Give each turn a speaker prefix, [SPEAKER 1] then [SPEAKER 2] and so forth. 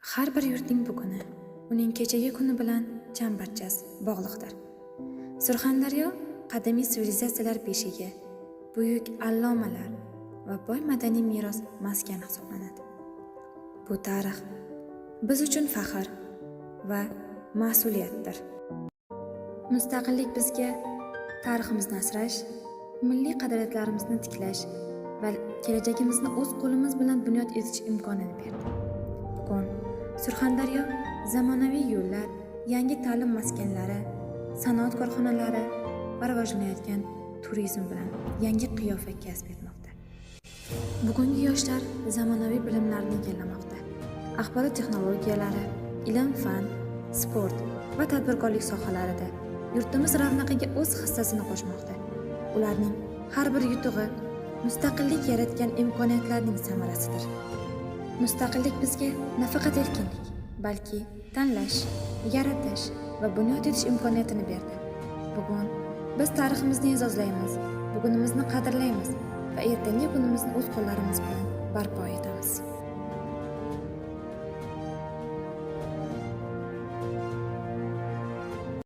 [SPEAKER 1] Har bir yurtning buguni uning kechagi kuni bilan chambarchas bog'liqdir. Surxondaryo qadimiy sivilizatsiyalar beshigi, buyuk allomalar va boy madaniy meros maskani hisoblanadi. Bu tarix biz uchun faxr va mas'uliyatdir. Mustaqillik bizga tariximizni asrash, milliy qadriyatlarimizni tiklash va kelajagimizni o'z qo'limiz bilan bunyod etish imkonini berdi. Bugun Surxondaryo zamonaviy yo'llar, yangi ta'lim maskanlari, sanoat korxonalari va rivojlanayotgan turizm bilan yangi qiyofa kasb etmoqda. Bugungi yoshlar zamonaviy bilimlarni egallamoqda. Axborot texnologiyalari, ilm-fan, sport va tadbirkorlik sohalarida yurtimiz ravnaqiga o'z hissasini qo'shmoqda. Ularning har bir yutug'i mustaqillik yaratgan imkoniyatlarning samarasidir. Mustaqillik bizga nafaqat erkinlik, balki tanlash, yaratish va bunyod etish imkoniyatini berdi. Bugun biz tariximizni e'zozlaymiz, bugunimizni qadrlaymiz va ertangi kunimizni o'z qo'llarimiz bilan barpo etamiz.